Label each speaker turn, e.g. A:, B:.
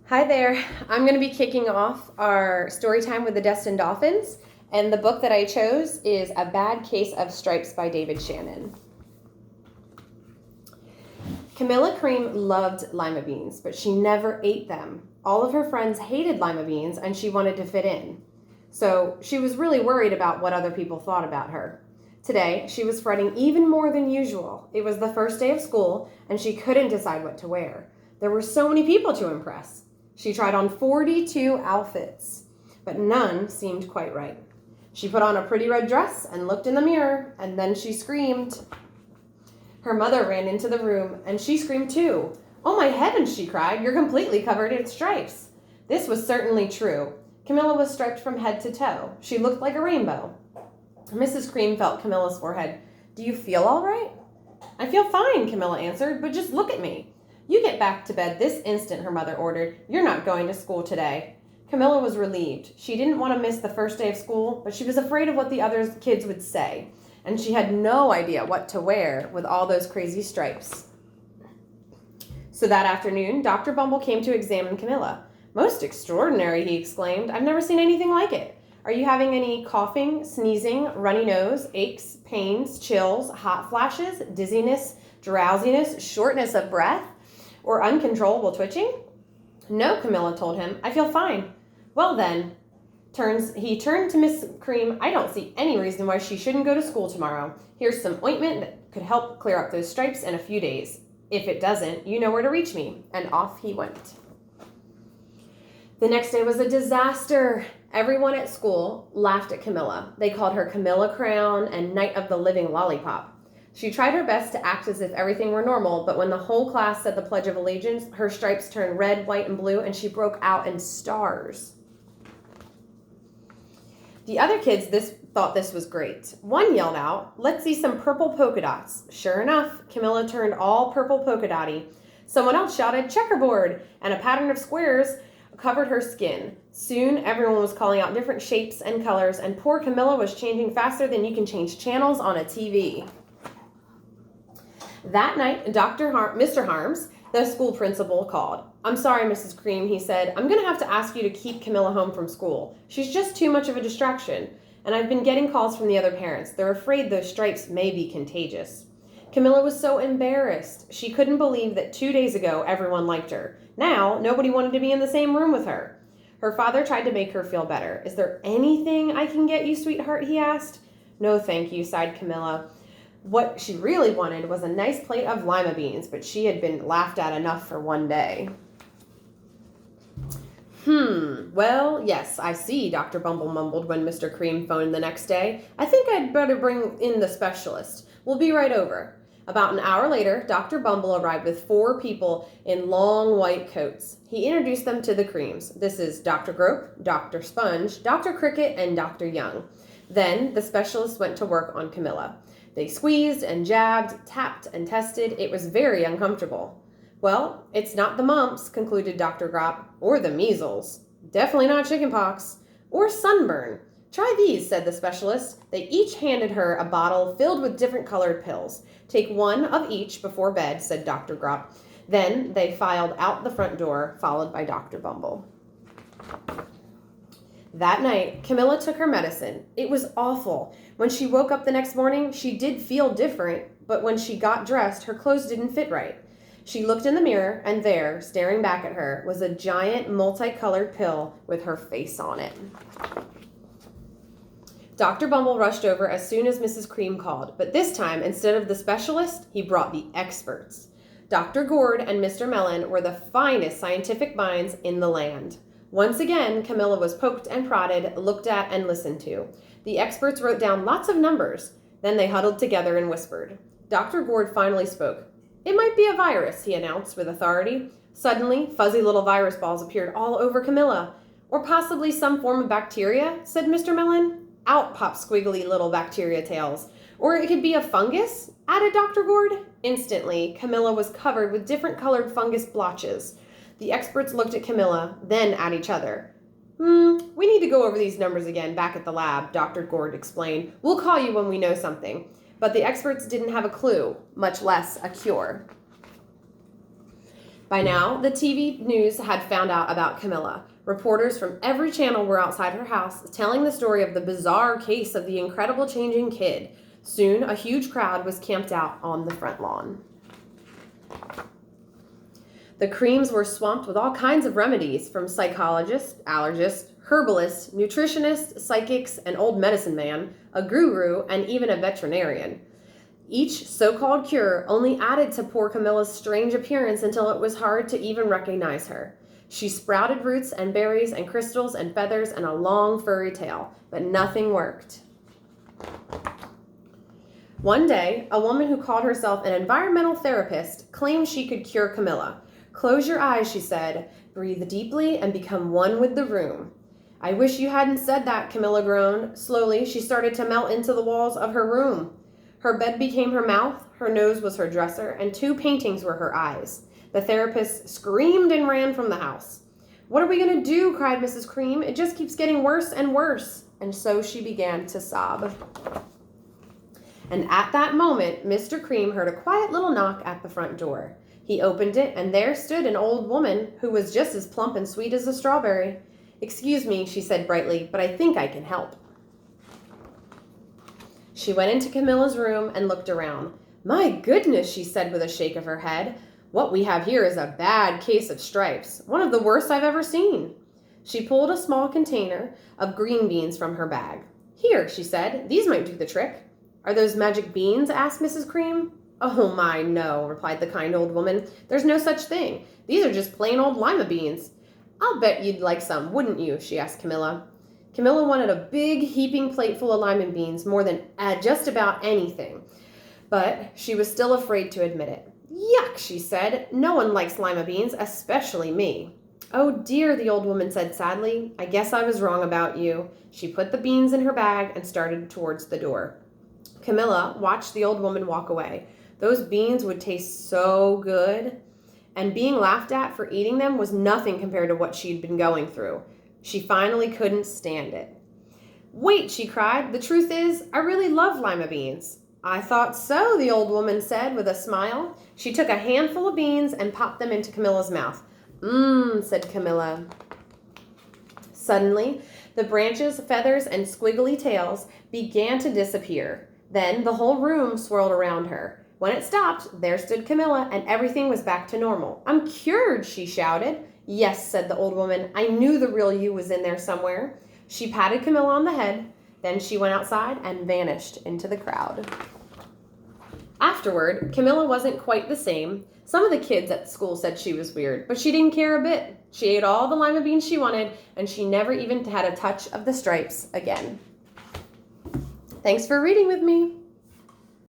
A: Hi there. I'm going to be kicking off our story time with the Destin Dolphins, and the book that I chose is A Bad Case of Stripes by David Shannon. Camilla Cream loved lima beans, but she never ate them. All of her friends hated lima beans, and she wanted to fit in. So she was really worried about what other people thought about her. Today, she was fretting even more than usual. It was the first day of school, and she couldn't decide what to wear. There were so many people to impress. She tried on 42 outfits, but none seemed quite right. She put on a pretty red dress and looked in the mirror, and then she screamed. Her mother ran into the room, and she screamed too. "Oh my heavens," she cried, "you're completely covered in stripes." This was certainly true. Camilla was striped from head to toe. She looked like a rainbow. Mrs. Cream felt Camilla's forehead. "Do you feel all right?" "I feel fine," Camilla answered, "but just look at me." "You get back to bed this instant," her mother ordered. "You're not going to school today." Camilla was relieved. She didn't want to miss the first day of school, but she was afraid of what the other kids would say, and she had no idea what to wear with all those crazy stripes. So that afternoon, Dr. Bumble came to examine Camilla. "Most extraordinary," he exclaimed. "I've never seen anything like it. Are you having any coughing, sneezing, runny nose, aches, pains, chills, hot flashes, dizziness, drowsiness, shortness of breath, or uncontrollable twitching?" "No," Camilla told him. "I feel fine." "Well then," he turned to Miss Cream, "I don't see any reason why she shouldn't go to school tomorrow. Here's some ointment that could help clear up those stripes in a few days. If it doesn't, you know where to reach me." And off he went. The next day was a disaster. Everyone at school laughed at Camilla. They called her Camilla Crown and Knight of the Living Lollipop. She tried her best to act as if everything were normal, but when the whole class said the Pledge of Allegiance, her stripes turned red, white, and blue, and she broke out in stars. The other kids thought this was great. One yelled out, "Let's see some purple polka dots." Sure enough, Camilla turned all purple polka dotty. Someone else shouted, "Checkerboard," and a pattern of squares covered her skin. Soon, everyone was calling out different shapes and colors, and poor Camilla was changing faster than you can change channels on a TV. That night, Mr. Harms, the school principal, called. "I'm sorry, Mrs. Cream," he said. "I'm going to have to ask you to keep Camilla home from school. She's just too much of a distraction. And I've been getting calls from the other parents. They're afraid those stripes may be contagious." Camilla was so embarrassed. She couldn't believe that 2 days ago everyone liked her. Now, nobody wanted to be in the same room with her. Her father tried to make her feel better. "Is there anything I can get you, sweetheart?" he asked. "No, thank you," sighed Camilla. What she really wanted was a nice plate of lima beans, but she had been laughed at enough for one day. Well, yes, I see," Dr. Bumble mumbled when Mr. Cream phoned the next day. "I think I'd better bring in the specialist. We'll be right over." About an hour later, Dr. Bumble arrived with 4 people in long white coats. He introduced them to the Creams. "This is Dr. Grope, Dr. Sponge, Dr. Cricket, and Dr. Young." Then the specialist went to work on Camilla. They squeezed and jabbed, tapped and tested. It was very uncomfortable. "Well, it's not the mumps," concluded Dr. Gropp, "or the measles. Definitely not chickenpox. Or sunburn. Try these," said the specialist. They each handed her a bottle filled with different colored pills. "Take one of each before bed," said Dr. Gropp. Then they filed out the front door, followed by Dr. Bumble. That night, Camilla took her medicine. It was awful. When she woke up the next morning, she did feel different, but when she got dressed, her clothes didn't fit right. She looked in the mirror, and there, staring back at her, was a giant multicolored pill with her face on it. Dr. Bumble rushed over as soon as Mrs. Cream called, but this time, instead of the specialist, he brought the experts. Dr. Gourd and Mr. Mellon were the finest scientific minds in the land. Once again, Camilla was poked and prodded, looked at, and listened to. The experts wrote down lots of numbers. Then they huddled together and whispered. Dr. Gourd finally spoke. "It might be a virus," he announced with authority. Suddenly, fuzzy little virus balls appeared all over Camilla. "Or possibly some form of bacteria," said Mr. Mellon. Out popped squiggly little bacteria tails. "Or it could be a fungus," added Dr. Gourd. Instantly, Camilla was covered with different colored fungus blotches. The experts looked at Camilla, then at each other. We need to go over these numbers again back at the lab," Dr. Gourd explained. "We'll call you when we know something." But the experts didn't have a clue, much less a cure. By now, the TV news had found out about Camilla. Reporters from every channel were outside her house telling the story of the bizarre case of the incredible changing kid. Soon, a huge crowd was camped out on the front lawn. The Creams were swamped with all kinds of remedies, from psychologists, allergists, herbalists, nutritionists, psychics, an old medicine man, a guru, and even a veterinarian. Each so-called cure only added to poor Camilla's strange appearance until it was hard to even recognize her. She sprouted roots and berries and crystals and feathers and a long furry tail, but nothing worked. One day, a woman who called herself an environmental therapist claimed she could cure Camilla. "Close your eyes," she said. "Breathe deeply and become one with the room." "I wish you hadn't said that," Camilla groaned. Slowly, she started to melt into the walls of her room. Her bed became her mouth, her nose was her dresser, and 2 paintings were her eyes. The therapist screamed and ran from the house. "What are we going to do?" cried Mrs. Cream. "It just keeps getting worse and worse." And so she began to sob. And at that moment, Mr. Cream heard a quiet little knock at the front door. He opened it, and there stood an old woman who was just as plump and sweet as a strawberry. "Excuse me," she said brightly, "but I think I can help." She went into Camilla's room and looked around. "My goodness," she said with a shake of her head. "What we have here is a bad case of stripes, one of the worst I've ever seen." She pulled a small container of green beans from her bag. "Here," she said, "these might do the trick." "Are those magic beans?" asked Mrs. Cream. "Oh my, no," replied the kind old woman. "There's no such thing. These are just plain old lima beans." "I'll bet you'd like some, wouldn't you?" she asked Camilla. Camilla wanted a big, heaping plate full of lima beans more than just about anything, but she was still afraid to admit it. "Yuck," she said. "No one likes lima beans, especially me." "Oh dear," the old woman said sadly. "I guess I was wrong about you." She put the beans in her bag and started towards the door. Camilla watched the old woman walk away. Those beans would taste so good, and being laughed at for eating them was nothing compared to what she'd been going through. She finally couldn't stand it. "Wait," she cried. "The truth is, I really love lima beans." "I thought so," the old woman said with a smile. She took a handful of beans and popped them into Camilla's mouth. "Mmm," said Camilla. Suddenly, the branches, feathers, and squiggly tails began to disappear. Then the whole room swirled around her. When it stopped, there stood Camilla, and everything was back to normal. "I'm cured," she shouted. "Yes," said the old woman. "I knew the real you was in there somewhere." She patted Camilla on the head. Then she went outside and vanished into the crowd. Afterward, Camilla wasn't quite the same. Some of the kids at the school said she was weird, but she didn't care a bit. She ate all the lima beans she wanted, and she never even had a touch of the stripes again. Thanks for reading with me.